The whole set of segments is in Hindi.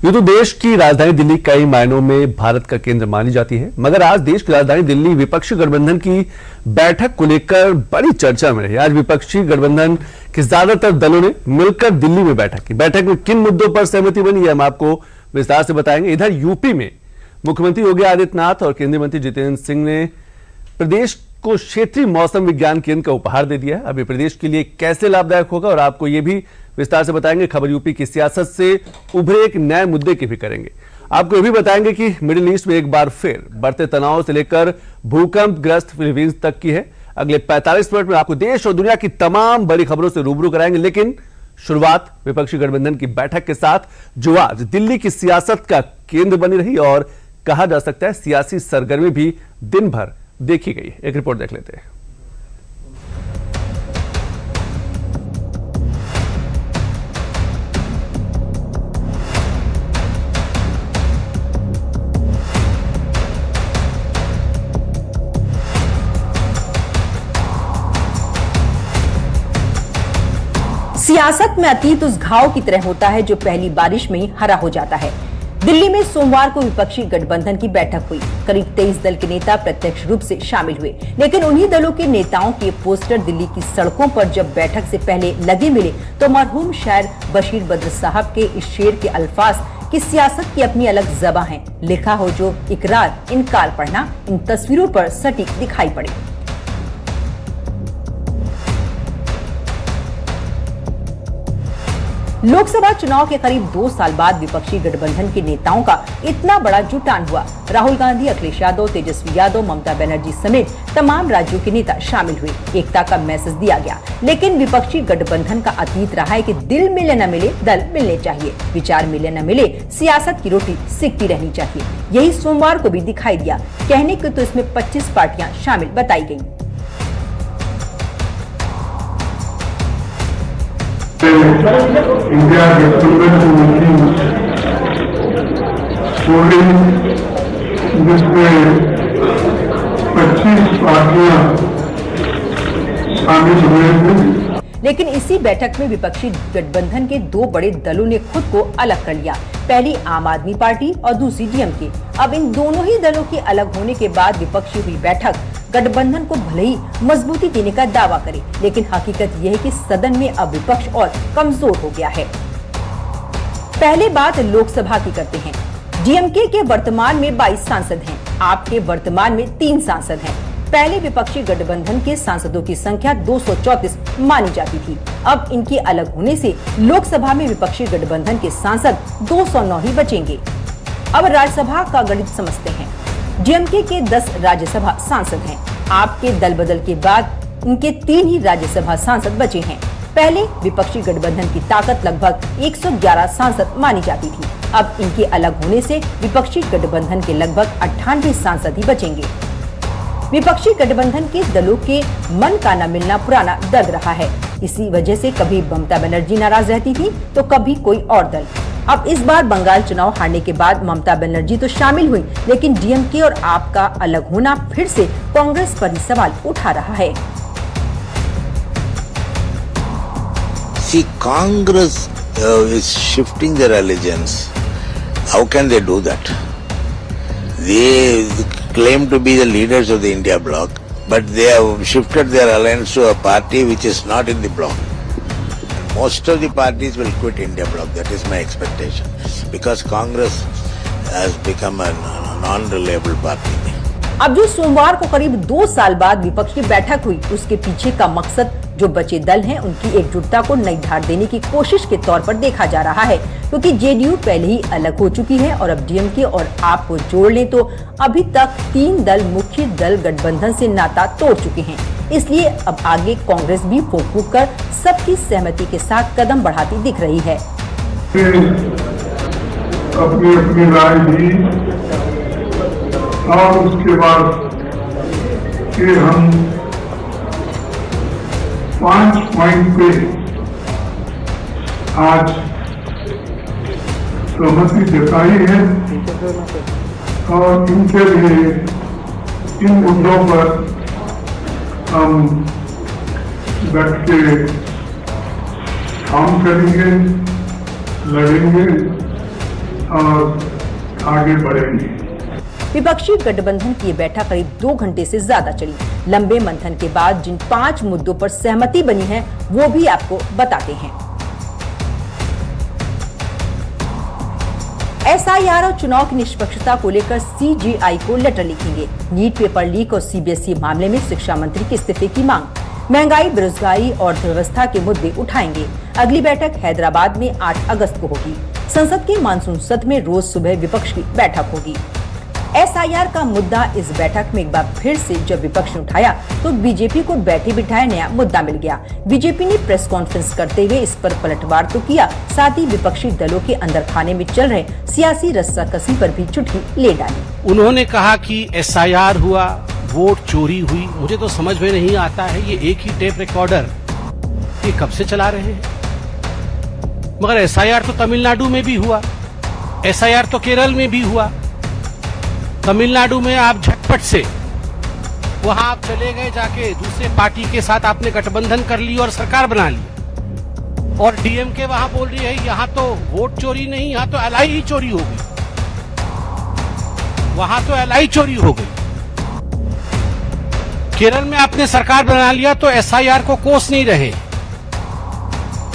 यूं तो देश की राजधानी दिल्ली कई मायनों में भारत का केंद्र मानी जाती है, मगर आज देश की राजधानी दिल्ली विपक्षी गठबंधन की बैठक को लेकर बड़ी चर्चा में रही। आज विपक्षी गठबंधन के ज्यादातर दलों ने मिलकर दिल्ली में बैठक की। बैठक में किन मुद्दों पर सहमति बनी, हम आपको विस्तार से बताएंगे। इधर यूपी में मुख्यमंत्री योगी आदित्यनाथ और केंद्रीय मंत्री जितेंद्र सिंह ने प्रदेश को क्षेत्रीय मौसम विज्ञान केंद्र का उपहार दे दिया है। अब ये प्रदेश के लिए कैसे लाभदायक होगा और आपको ये भी विस्तार से बताएंगे। खबर यूपी की सियासत से उभरे एक नए मुद्दे की भी करेंगे। आपको ये भी बताएंगे कि मिडिल ईस्ट में एक बार फिर बढ़ते तनाव से लेकर भूकंपग्रस्त फिलीपींस तक की है। अगले 45 मिनट में आपको देश और दुनिया की तमाम बड़ी खबरों से रूबरू कराएंगे, लेकिन शुरुआत विपक्षी गठबंधन की बैठक के साथ, जो आज दिल्ली की सियासत का केंद्र बनी रही और कहा जा सकता है सियासी सरगर्मी भी दिन भर देखी गई। एक रिपोर्ट देख लेते हैं। सियासत में अतीत उस घाव की तरह होता है जो पहली बारिश में ही हरा हो जाता है। दिल्ली में सोमवार को विपक्षी गठबंधन की बैठक हुई। करीब 23 दल के नेता प्रत्यक्ष रूप से शामिल हुए, लेकिन उन्हीं दलों के नेताओं के पोस्टर दिल्ली की सड़कों पर जब बैठक से पहले लगे मिले तो मरहूम शायर बशीर बद्र साहब के इस शेर के अल्फाज कि सियासत की अपनी अलग ज़बां है, लिखा हो जो इकरार इनकार पढ़ना इन तस्वीरों पर सटीक दिखाई पड़े। लोकसभा चुनाव के करीब 2 साल बाद विपक्षी गठबंधन के नेताओं का इतना बड़ा जुटान हुआ। राहुल गांधी, अखिलेश यादव, तेजस्वी यादव, ममता बनर्जी समेत तमाम राज्यों के नेता शामिल हुए। एकता का मैसेज दिया गया, लेकिन विपक्षी गठबंधन का अतीत रहा है कि दिल मिले न मिले दल मिलने चाहिए, विचार मिले न मिले सियासत की रोटी सिकती रहनी चाहिए। यही सोमवार को भी दिखाई दिया। कहने को तो इसमें 25 पार्टियां शामिल बताई गयी। इंडिया जिसमें 25 पार्टियां शामिल हुए थे। लेकिन इसी बैठक में विपक्षी गठबंधन के 2 बड़े दलों ने खुद को अलग कर लिया। पहली आम आदमी पार्टी और दूसरी डीएमके। अब इन दोनों ही दलों के अलग होने के बाद विपक्षी हुई बैठक गठबंधन को भले ही मजबूती देने का दावा करे, लेकिन हकीकत यह है कि सदन में अब विपक्ष और कमजोर हो गया है। पहले बात लोकसभा की करते हैं। डीएमके के वर्तमान में 22 सांसद हैं, आप के वर्तमान में 3 सांसद हैं। पहले विपक्षी गठबंधन के सांसदों की संख्या 234 मानी जाती थी। अब इनके अलग होने से लोकसभा में विपक्षी गठबंधन के सांसद 209 ही बचेंगे। अब राज्यसभा का गणित समझते हैं। डीएमके के 10 राज्यसभा सांसद हैं। आपके दल बदल के बाद उनके 3 ही राज्यसभा सांसद बचे हैं। पहले विपक्षी गठबंधन की ताकत लगभग 111 सांसद मानी जाती थी। अब इनके अलग होने से विपक्षी गठबंधन के लगभग 98 सांसद ही बचेंगे। विपक्षी गठबंधन के दलों के मन का न मिलना पुराना दर्द रहा है। इसी वजह से कभी ममता बनर्जी नाराज रहती थी तो कभी कोई और दल। अब इस बार बंगाल चुनाव हारने के बाद ममता बनर्जी तो शामिल हुई, लेकिन डीएमके और आप का अलग होना फिर से कांग्रेस पर ही सवाल उठा रहा है। See, Congress is shifting their allegiance. How can they do that? They claim to be the leaders of the India bloc, but they have shifted their alliance to a party which is not in the bloc. Most of the parties will quit India bloc. That is my expectation, because Congress has become a non-reliable party. अब जो सोमवार को करीब 2 साल बाद विपक्ष की बैठक हुई, उसके पीछे का मकसद जो बचे दल हैं उनकी एकजुटता को नई धार देने की कोशिश के तौर पर देखा जा रहा है, क्योंकि जेडीयू पहले ही अलग हो चुकी है और अब डीएमके और आप को जोड़ लें तो अभी तक 3 दल मुख्य दल गठबंधन से नाता तोड़ चुके हैं। इसलिए अब आगे कांग्रेस भी फूंक फूंक कर सबकी सहमति के साथ कदम बढ़ाती दिख रही है। अपनी अपनी राय दी और उसके बाद कि हम 5 पॉइंट पे आज सहमति जताई है और इनके लिए इन मुद्दों पर हम बैठ के काम करेंगे, लड़ेंगे और आगे बढ़ेंगे। विपक्षी गठबंधन की ये बैठक करीब 2 घंटे से ज्यादा चली। लंबे मंथन के बाद जिन 5 मुद्दों पर सहमति बनी है वो भी आपको बताते हैं। SIR और चुनाव की निष्पक्षता को लेकर CGI को लेटर लिखेंगे। नीट पेपर लीक और CBSE मामले में शिक्षा मंत्री के इस्तीफे की मांग। महंगाई, बेरोजगारी और अर्थव्यवस्था के मुद्दे उठाएंगे। अगली बैठक हैदराबाद में 8 अगस्त को होगी। संसद के मानसून सत्र में रोज सुबह विपक्ष की बैठक होगी। SIR का मुद्दा इस बैठक में एक बार फिर से जब विपक्ष ने उठाया तो बीजेपी को बैठे बिठाए नया मुद्दा मिल गया। बीजेपी ने प्रेस कॉन्फ्रेंस करते हुए इस पर पलटवार तो किया, साथ ही विपक्षी दलों के अंदर खाने में चल रहे सियासी रस्साकसी पर भी चुटकी ले डाली। उन्होंने कहा कि SIR हुआ, वोट चोरी हुई। मुझे तो समझ में नहीं आता है, ये एक ही टेप रिकॉर्डर ये कब से चला रहे हैं। मगर SIR तो तमिलनाडु में भी हुआ, SIR तो केरल में भी हुआ। तमिलनाडु में आप झटपट से वहां आप चले गए, जाके दूसरे पार्टी के साथ आपने गठबंधन कर ली और सरकार बना ली। और DMK वहां बोल रही है यहाँ तो वोट चोरी नहीं, यहाँ तो एलआई ही चोरी हो गई, वहां तो एलआई चोरी हो गई। केरल में आपने सरकार बना लिया तो SIR को कोस नहीं रहे।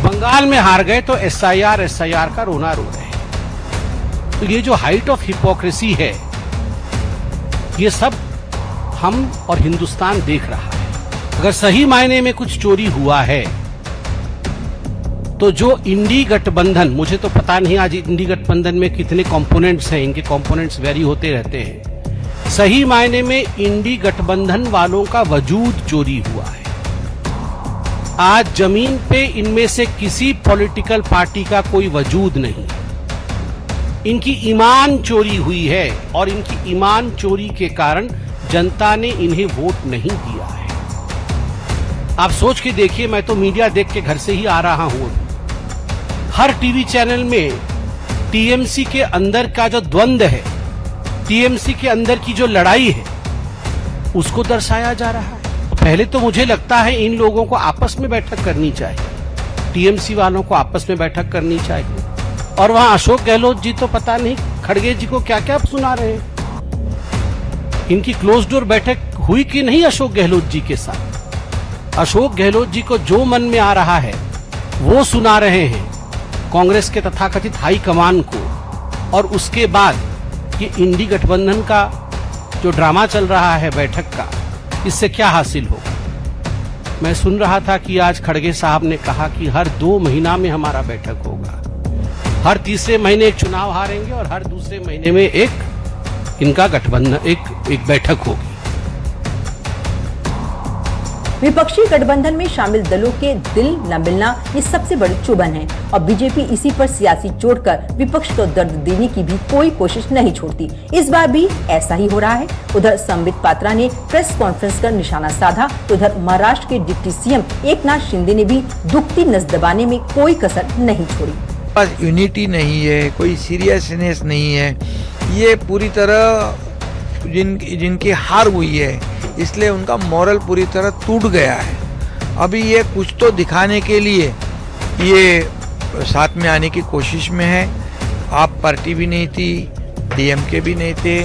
बंगाल में हार गए तो SIR का रोना रो रहे। तो ये जो हाइट ऑफ हिपोक्रेसी है, ये सब हम और हिंदुस्तान देख रहा है। अगर सही मायने में कुछ चोरी हुआ है तो जो इंडी गठबंधन, मुझे तो पता नहीं आज इंडी गठबंधन में कितने कंपोनेंट्स हैं, इनके कंपोनेंट्स वेरी होते रहते हैं। सही मायने में इंडी गठबंधन वालों का वजूद चोरी हुआ है। आज जमीन पे इनमें से किसी पॉलिटिकल पार्टी का कोई वजूद नहीं। इनकी ईमान चोरी हुई है और इनकी ईमान चोरी के कारण जनता ने इन्हें वोट नहीं दिया है। आप सोच के देखिए, मैं तो मीडिया देख के घर से ही आ रहा हूं। हर टीवी चैनल में टीएमसी के अंदर का जो द्वंद्व है, टीएमसी के अंदर की जो लड़ाई है, उसको दर्शाया जा रहा है। पहले तो मुझे लगता है इन लोगों को आपस में बैठक करनी चाहिए, टीएमसी वालों को आपस में बैठक करनी चाहिए। और वहां अशोक गहलोत जी तो पता नहीं खड़गे जी को क्या क्या सुना रहे हैं। इनकी क्लोज डोर बैठक हुई कि नहीं अशोक गहलोत जी के साथ? अशोक गहलोत जी को जो मन में आ रहा है वो सुना रहे हैं कांग्रेस के तथाकथित हाई कमान को। और उसके बाद ये इंडी गठबंधन का जो ड्रामा चल रहा है बैठक का, इससे क्या हासिल होगा? मैं सुन रहा था कि आज खड़गे साहब ने कहा कि हर 2 महीना में हमारा बैठक होगा, हर तीसरे महीने एक चुनाव हारेंगे और हर दूसरे महीने में एक इनका गठबंधन एक बैठक होगी। विपक्षी गठबंधन में शामिल दलों के दिल न मिलना ये सबसे बड़ी चुभन है और बीजेपी इसी पर सियासी चोट कर विपक्ष को दर्द देने की भी कोई कोशिश नहीं छोड़ती। इस बार भी ऐसा ही हो रहा है। उधर संबित पात्रा ने प्रेस कॉन्फ्रेंस कर निशाना साधा तो उधर महाराष्ट्र के डिप्टी सीएम एकनाथ शिंदे ने भी दुखती नस दबाने में कोई कसर नहीं छोड़ी। पास यूनिटी नहीं है, कोई सीरियसनेस नहीं है। ये पूरी तरह जिनकी हार हुई है, इसलिए उनका मॉरल पूरी तरह टूट गया है। अभी ये कुछ तो दिखाने के लिए ये साथ में आने की कोशिश में है। आप पार्टी भी नहीं थी, DMK भी नहीं थे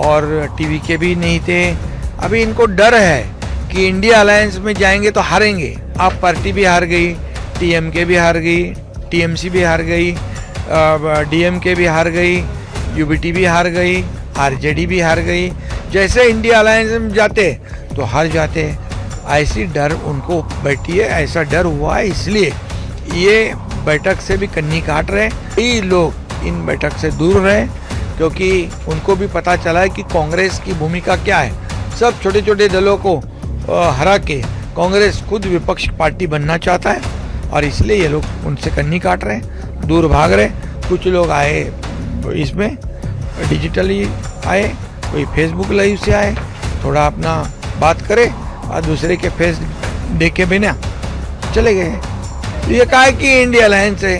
और TVK भी नहीं थे। अभी इनको डर है कि इंडिया अलायंस में जाएंगे तो हारेंगे। आप पार्टी भी हार गई, TMK भी हार गई, TMC भी हार गई, DMK भी हार गई, UBT भी हार गई, RJD भी हार गई। जैसे इंडिया अलायंस में जाते तो हार जाते। ऐसी डर उनको बैठी है, ऐसा डर हुआ है, इसलिए ये बैठक से भी कन्नी काट रहे। कई लोग इन बैठक से दूर रहे क्योंकि उनको भी पता चला है कि कांग्रेस की भूमिका क्या है। सब छोटे छोटे दलों को हरा के कांग्रेस खुद विपक्ष पार्टी बनना चाहता है और इसलिए ये लोग उनसे कन्नी काट रहे हैं, दूर भाग रहे। कुछ लोग आए इसमें डिजिटली आए, कोई फेसबुक लाइव से आए, थोड़ा अपना बात करे और दूसरे के फेस देखे बिना चले गए। ये कहा कि इंडिया अलायंस है।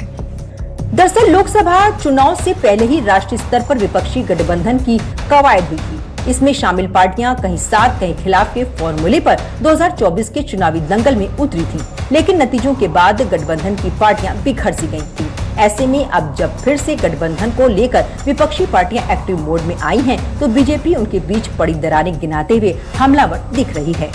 दरअसल लोकसभा चुनाव से पहले ही राष्ट्रीय स्तर पर विपक्षी गठबंधन की कवायद हुई थी। इसमें शामिल पार्टियां कहीं साथ कहीं खिलाफ के फॉर्मूले पर 2024 के चुनावी दंगल में उतरी थी, लेकिन नतीजों के बाद गठबंधन की पार्टियां बिखर सी गई थी। ऐसे में अब जब फिर से गठबंधन को लेकर विपक्षी पार्टियां एक्टिव मोड में आई हैं, तो बीजेपी उनके बीच पड़ी दरारें गिनाते हुए हमलावर दिख रही है।